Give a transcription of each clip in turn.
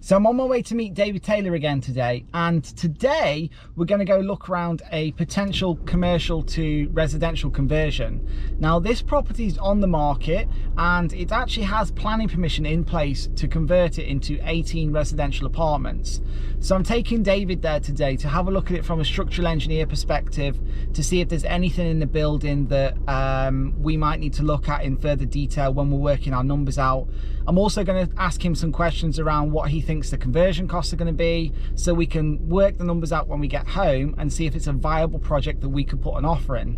So I'm on my way to meet David Taylor again today, and today we're going to go look around a potential commercial to residential conversion. Now this property is on the market and it actually has planning permission in place to convert it into 18 residential apartments. So I'm taking David there today to have a look at it from a structural engineer perspective, to see if there's anything in the building that we might need to look at in further detail when we're working our numbers out. I'm also going to ask him some questions around what he thinks the conversion costs are going to be, so we can work the numbers out when we get home and see if it's a viable project that we could put an offer in.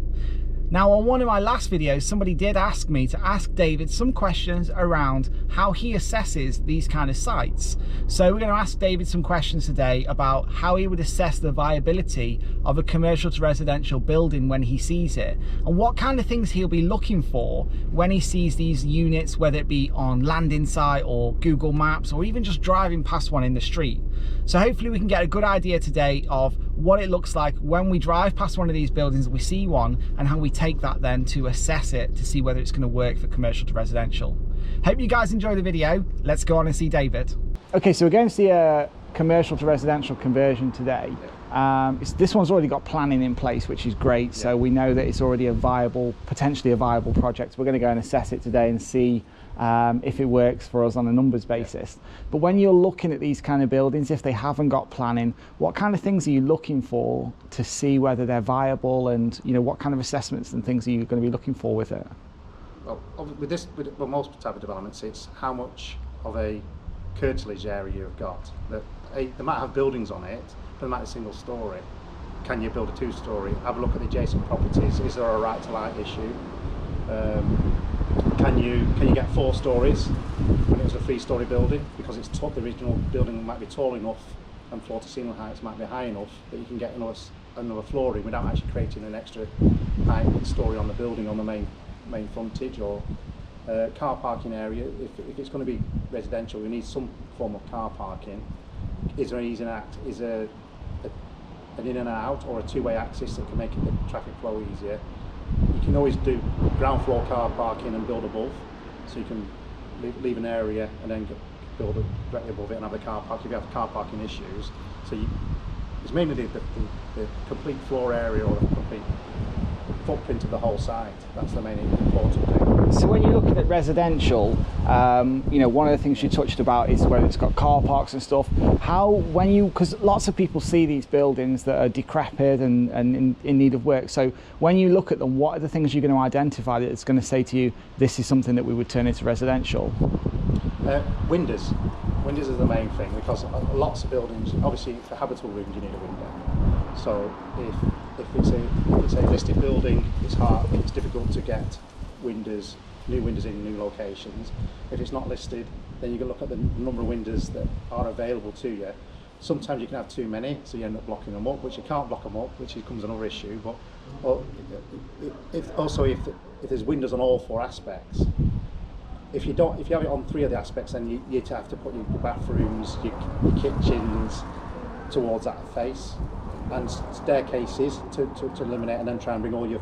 Now, on one of my last videos, somebody did ask me to ask David some questions around how he assesses these kind of sites. So we're going to ask David some questions today about how he would assess the viability of a commercial to residential building when he sees it, and what kind of things he'll be looking for when he sees these units, whether it be on landing site or Google Maps or even just driving past one in the street. So hopefully we can get a good idea today of what it looks like when we drive past one of these buildings, we see one, and how we take that then to assess it to see whether it's going to work for commercial to residential. Hope you guys enjoy the video. Let's go on and see David. Okay, so we're going to see a commercial to residential conversion today. This one's already got planning in place, which is great. So we know that it's already a viable, potentially a viable project. We're going to go and assess it today and see if it works for us on a numbers basis. But when you're looking at these kind of buildings, if they haven't got planning, what kind of things are you looking for to see whether they're viable, and what kind of assessments and things are you going to be looking for with it? Well, with most type of developments, it's how much of a curtilage area you've got. They might have buildings on it, but they might be single story. Can you build a two-story? Have a look at the adjacent properties. Is there a right to light issue? Can you get 4 stories when it was a 3-story building? Because it's the original building might be tall enough and floor to ceiling heights might be high enough that you can get another floor in without actually creating an extra height story on the building on the main frontage. Or car parking area. If it's going to be residential, we need some form of car parking. Is there an easy act? Is there an in and out or a two-way access that can make the traffic flow easier? You can always do ground floor car parking and build above, so you can leave an area and then build directly above it and have the car park if you have car parking issues. So it's mainly the complete floor area or the complete footprint of the whole site. That's the main important thing. So when you're looking at residential, one of the things you touched about is whether it's got car parks and stuff. Because lots of people see these buildings that are decrepit and in need of work. So when you look at them, what are the things you're going to identify that's going to say to you, this is something that we would turn into residential? Windows. Windows is the main thing, because lots of buildings, obviously for habitable rooms you need a window. So if it's a listed building, it's difficult to get new windows in new locations. If it's not listed, then you can look at the number of windows that are available to you. Sometimes you can have too many, so you end up blocking them up, which you can't block them up, which becomes another issue. But if there's windows on all 4 aspects, if you have it on 3 of the aspects, then you have to put your bathrooms, your kitchens towards that face, and staircases to eliminate, and then try and bring all your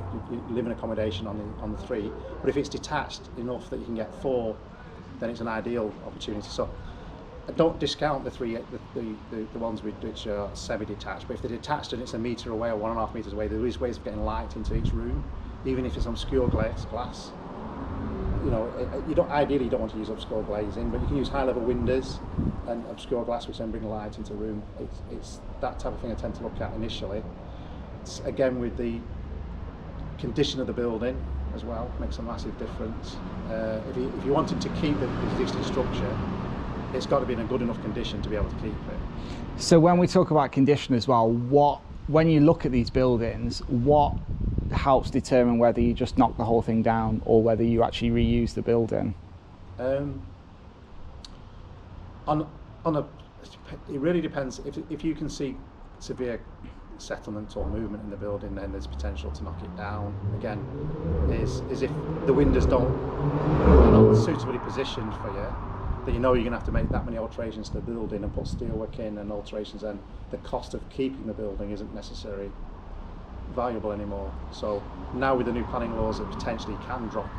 living accommodation on the 3. But if it's detached enough that you can get 4, then it's an ideal opportunity. So I don't discount the ones which are semi-detached, but if they're detached and it's a metre away or 1.5 metres away, there is ways of getting light into each room, even if it's obscure glass. Ideally you don't want to use obscure glazing, but you can use high-level windows and obscure glass, which then bring light into the room. It's that type of thing I tend to look at initially. It's, again, with the condition of the building as well, makes a massive difference. If you wanted to keep the existing structure, it's got to be in a good enough condition to be able to keep it. So when we talk about condition as well, when you look at these buildings, what helps determine whether you just knock the whole thing down or whether you actually reuse the building? It really depends. If you can see severe settlement or movement in the building, then there's potential to knock it down. Again, is if the windows are not suitably positioned for you, that you're going to have to make that many alterations to the building and put steelwork in and alterations, and the cost of keeping the building isn't necessarily valuable anymore. So now with the new planning laws that potentially can drop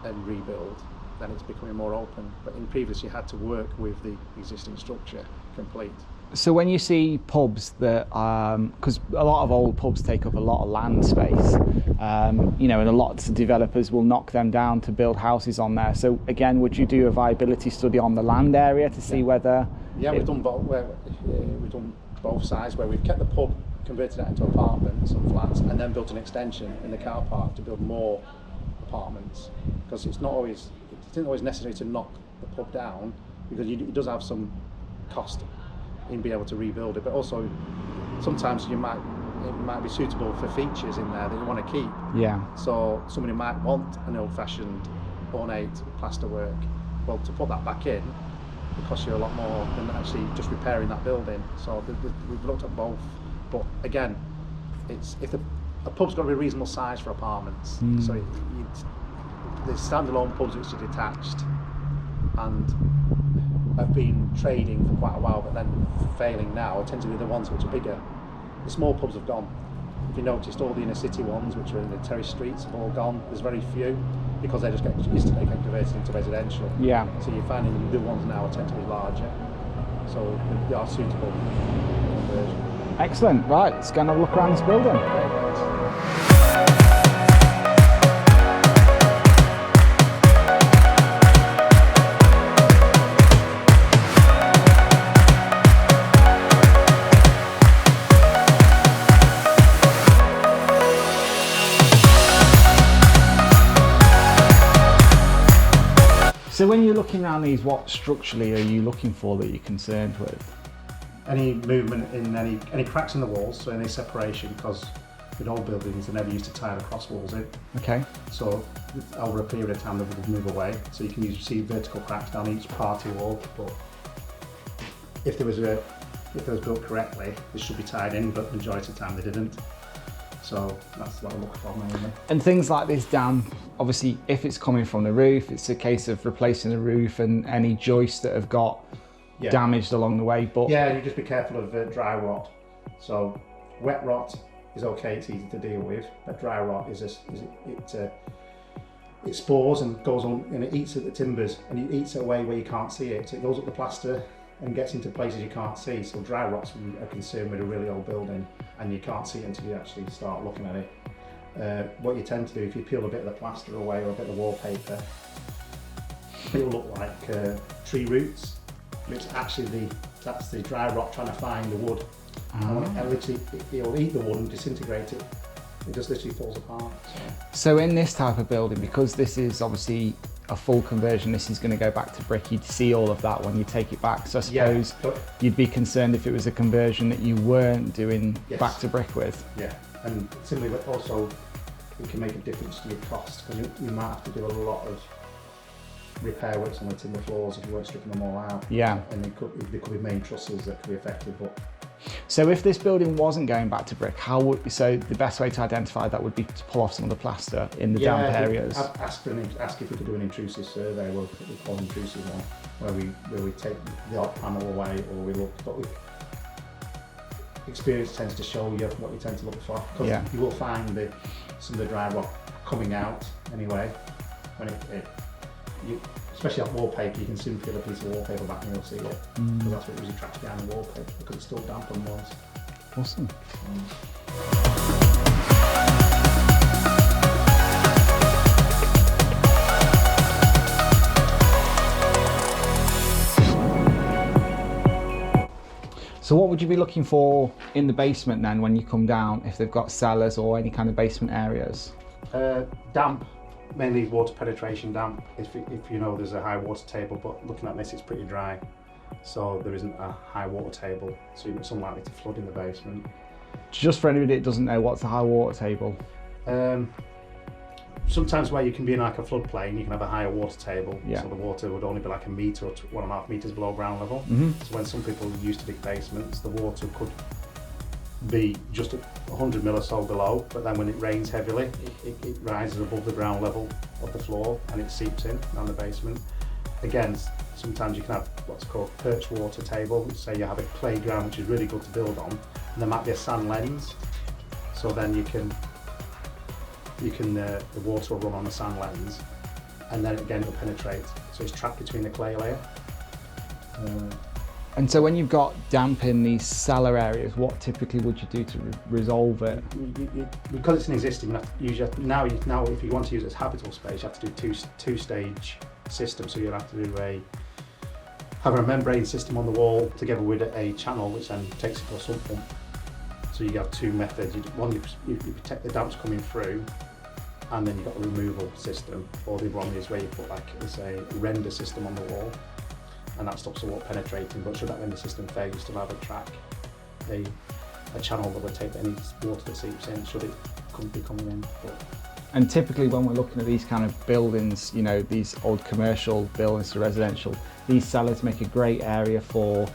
and rebuild, then it's becoming more open. But in previous, you had to work with the existing structure complete. So when you see pubs that, because a lot of old pubs take up a lot of land space, you know, and a lot of developers will knock them down to build houses on there. So again, would you do a viability study on the land area to see whether? Yeah, we've done both. We've done both sides where we've kept the pub, converted that into apartments and flats, and then built an extension in the car park to build more apartments. Because it isn't always necessary to knock the pub down, because it does have some cost in being able to rebuild it, but also sometimes it might be suitable for features in there that you want to keep. Yeah. So somebody might want an old-fashioned ornate plasterwork. Well, to put that back in, it costs you a lot more than actually just repairing that building. So we've looked at both, but again, it's a pub's got to be a reasonable size for apartments. So the standalone pubs which are detached and have been trading for quite a while, but then failing now, tend to be the ones which are bigger. The small pubs have gone. If you noticed, all the inner city ones, which are in the terrace streets, have all gone. There's very few because they just get instantly get converted into residential. Yeah. So you're finding the ones now tend to be larger, so they are suitable for conversion. Excellent. Right, let's go and have a look around this building. So when you're looking around these, what structurally are you looking for that you're concerned with? Any movement in any cracks in the walls, so any separation, because in old buildings they never used to tie the cross walls in. Okay. So over a period of time they would move away. So you can usually see vertical cracks down each party wall. But if there was built correctly, it should be tied in, but majority of the time they didn't. So that's what I look for mainly. And things like this damp, obviously if it's coming from the roof, it's a case of replacing the roof and any joists that have got damaged along the way. But yeah, you just be careful of dry rot. So wet rot is okay, it's easy to deal with, but dry rot it spores and goes on and it eats at the timbers, and it eats away where you can't see it. So it goes up the plaster and gets into places you can't see. So dry rot's a concern with a really old building, and you can't see it until you actually start looking at it. What you tend to do, if you peel a bit of the plaster away or a bit of the wallpaper, it'll look like tree roots. It's actually that's the dry rot trying to find the wood. And literally, it'll eat the wood and disintegrate it. It just literally falls apart. So in this type of building, because this is obviously a full conversion, this is going to go back to brick, you'd see all of that when you take it back. So I suppose you'd be concerned if it was a conversion that you weren't doing back to brick with. Yeah, and similarly, but also it can make a difference to your cost, because you might have to do a lot of repair works on the timber floors if you weren't stripping them all out. Yeah. And there could be main trusses that could be affected. But so if this building wasn't going back to brick, so the best way to identify that would be to pull off some of the plaster in the damp areas? Ask if we could do an intrusive survey, what we call an intrusive one, where we take the odd panel away, or we look, but experience tends to show you what you tend to look for, because you will find some of the dry rot coming out anyway. When especially on wallpaper, you can soon peel a piece of wallpaper back and you'll see it. Because that's what usually tracks behind the wallpaper, because it's still damp on walls. Awesome. So what would you be looking for in the basement then when you come down, if they've got cellars or any kind of basement areas? Damp. Mainly water penetration damp. If you know there's a high water table, but looking at this, it's pretty dry, so there isn't a high water table, so it's unlikely to flood in the basement. Just for anybody that doesn't know, what's a high water table? Sometimes where you can be in like a floodplain, you can have a higher water table, Yeah. so the water would only be like a metre or 1.5 metres below ground level. So when some people are used to big basements, the water could be just 100 mil or so below, but then when it rains heavily, it rises above the ground level of the floor and it seeps in down the basement. Again, sometimes you can have what's called perch water table, which say you have a playground, which is really good to build on, and there might be a sand lens, so then the water will run on the sand lens, and then again it'll penetrate. So it's trapped between the clay layer. And so when you've got damp in these cellar areas, what typically would you do to resolve it? Because it's an existing, now if you want to use it as habitable space, you have to do two-stage system. So you'll have to do have a membrane system on the wall together with a channel which then takes it to a sump pump. So you have two methods. One, you protect the damps coming through, and then you've got a removal system. Or the one is where you put a render system on the wall, and that stops the water penetrating. But should that render system fail, you still have a channel that will take any water that seeps in, should it be coming in. And typically when we're looking at these kind of buildings, you know, these old commercial buildings to residential, these cellars make a great area for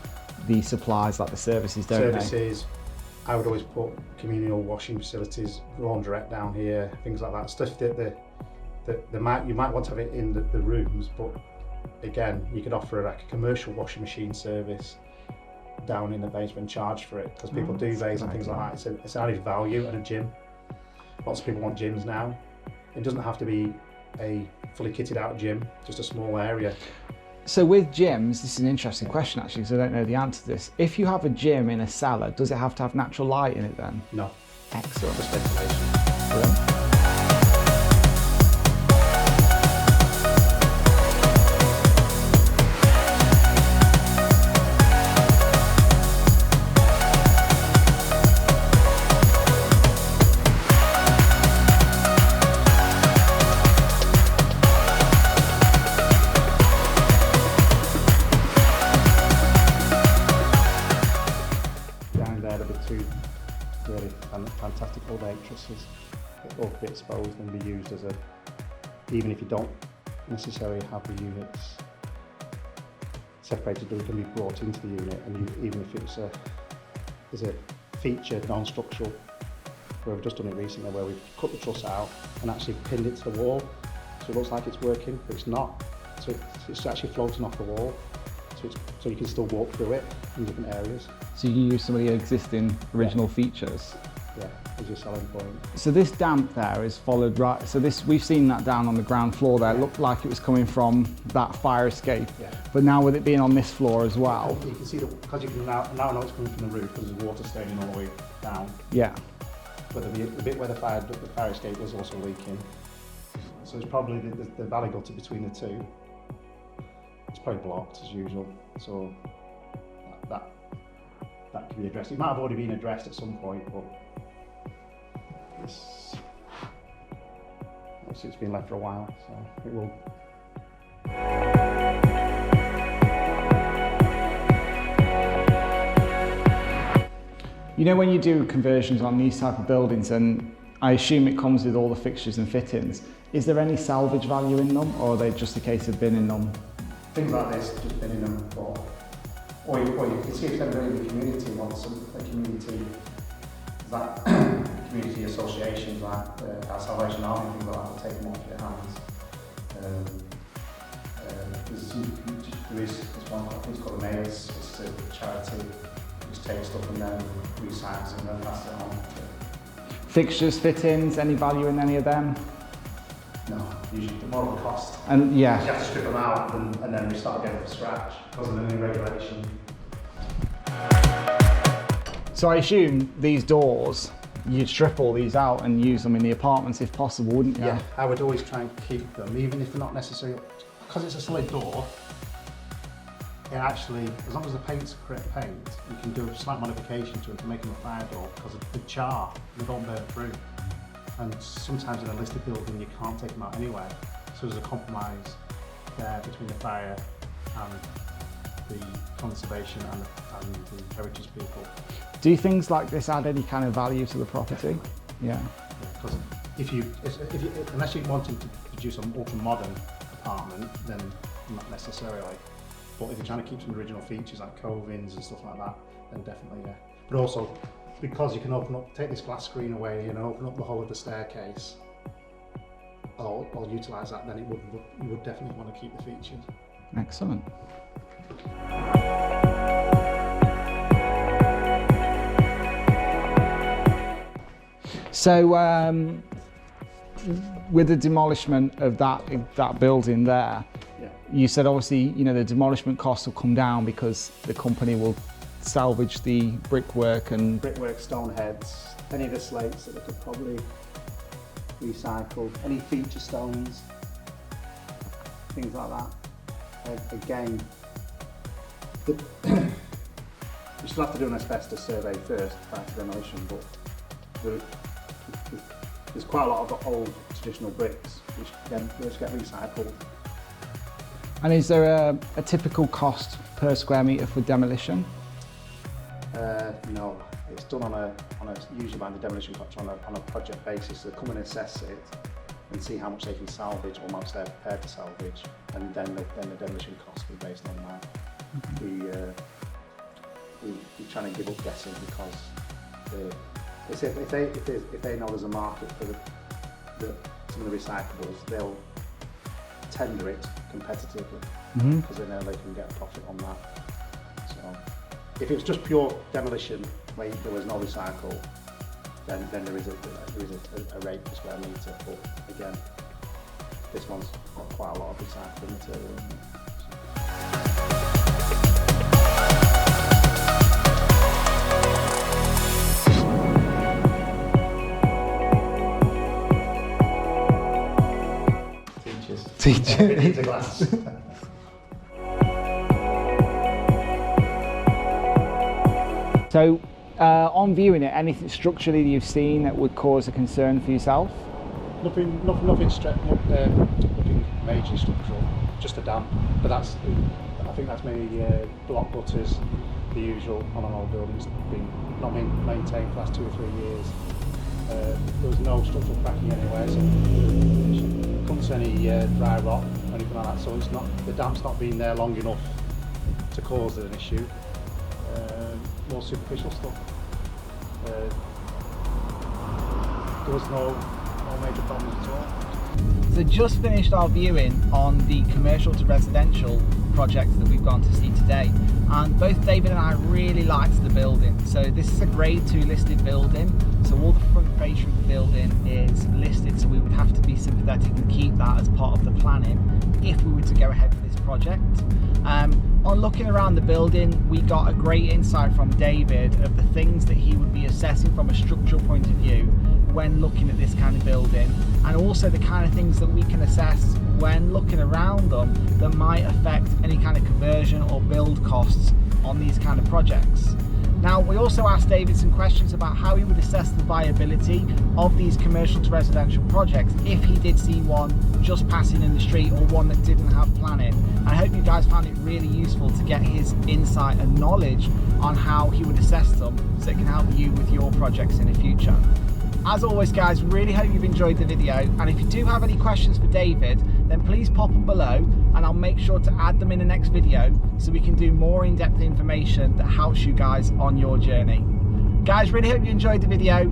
the supplies like the services, don't they? I would always put communal washing facilities, laundrette down here, things like that. Stuff that you might want to have it in the rooms, but again, you could offer like a commercial washing machine service down in the basement, charge for it, because people do these and things like that. It's an added value at a gym. Lots of people want gyms now. It doesn't have to be a fully kitted out gym, just a small area. So with gyms, this is an interesting question actually, because I don't know the answer to this. If you have a gym in a cellar, does it have to have natural light in it then? No. Excellent. Just ventilation. Brilliant. Really fantastic old entrances that will be exposed and be used as even if you don't necessarily have the units separated, they can be brought into the unit, and even if it's a feature non-structural, where we've just done it recently where we've cut the truss out and actually pinned it to the wall, so it looks like it's working, but it's not. So it's actually floating off the wall, so you can still walk through it in different areas. So you use some of the existing original features? Yeah, as your selling point. So this damp there is followed right, so we've seen that down on the ground floor there. It looked like it was coming from that fire escape, but now with it being on this floor as well. You can see that, because you can now know it's coming from the roof because there's water staining all the way down. Yeah. But the bit where the fire escape was also leaking. So it's probably the valley gutter between the two. It's probably blocked as usual, so that can be addressed. It might have already been addressed at some point, but it's been left for a while, so it will. You know, when you do conversions on these type of buildings, and I assume it comes with all the fixtures and fittings, is there any salvage value in them, or are they just a case of binning them? Things like this, just binning them, or you can see if anybody in the community wants a community, like community associations like our Salvation Army, things like that, will take them off your hands. There is one, I think it's called the Mayor's, it's a charity, just take stuff and then recycle and then pass it on. Fixtures, fittings, any value in any of them? No, usually the more the cost. And yeah. You have to strip them out and then restart again from scratch because of the new regulation. So I assume these doors, you'd strip all these out and use them in the apartments if possible, wouldn't you? Yeah, I would always try and keep them, even if they're not necessarily, because it's a solid door. It actually, as long as the paint's correct paint, you can do a slight modification to it to make them a fire door because of the char, they don't burn through. And sometimes in a listed building you can't take them out anyway. So there's a compromise there between the fire and the conservation and the heritage people. Do things like this add any kind of value to the property? Definitely. Yeah. Because if you, unless you're wanting to produce an ultra modern apartment, then not necessarily. But if you're trying to keep some original features like covings and stuff like that, then definitely, yeah. But also, because you can take this glass screen away and open up the whole of the staircase, or utilise that, then you would definitely want to keep the features. Excellent. So, with the demolishment of that building there, Yeah. you said obviously, you know, the demolishment costs will come down because the company will salvage the brickwork and Brickwork, stone heads, any of the slates that they could probably recycle, any feature stones, things like that. Again, we still have to do an asbestos survey first prior to demolition, but there's quite a lot of old traditional bricks which get recycled. And is there a typical cost per square metre for demolition? No, it's done on a usually by the demolition contractor on a project basis. So they come and assess it and see how much they can salvage or how much they're prepared to salvage, and then the demolition cost will be based on that. We're trying to give up guessing because if they know there's a market for some of the recyclables, they'll tender it competitively because they know they can get a profit on that. So if it was just pure demolition where there was no recycle, then there is a rate per square metre. But again, this one's got quite a lot of recycling material in it. Teachers. It needs a glass. So, on viewing it, anything structurally that you've seen that would cause a concern for yourself? Nothing major structural, just a damp. But I think that's maybe block gutters, the usual on an old building. It's been not maintained for the last 2 or 3 years. There was no structural cracking anywhere, so there couldn't see any dry rot or anything like that. So it's not, the damp's not been there long enough to cause an issue. More superficial stuff. There was no major problems at all. So just finished our viewing on the commercial to residential project that we've gone to see today, and both David and I really liked the building. So this is a grade 2 listed building, so all the front fascia of the building is listed, so we would have to be sympathetic and keep that as part of the planning if we were to go ahead with this project. On looking around the building, we got a great insight from David of the things that he would be assessing from a structural point of view when looking at this kind of building, and also the kind of things that we can assess when looking around them that might affect any kind of conversion or build costs on these kind of projects. Now, we also asked David some questions about how he would assess the viability of these commercial to residential projects if he did see one just passing in the street or one that didn't have planning. I hope you guys found it really useful to get his insight and knowledge on how he would assess them so it can help you with your projects in the future. As always guys, really hope you've enjoyed the video, and if you do have any questions for David, then please pop them below and I'll make sure to add them in the next video so we can do more in-depth information that helps you guys on your journey. Guys, really hope you enjoyed the video.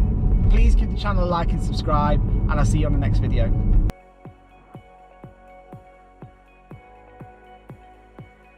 Please give the channel a like and subscribe, and I'll see you on the next video.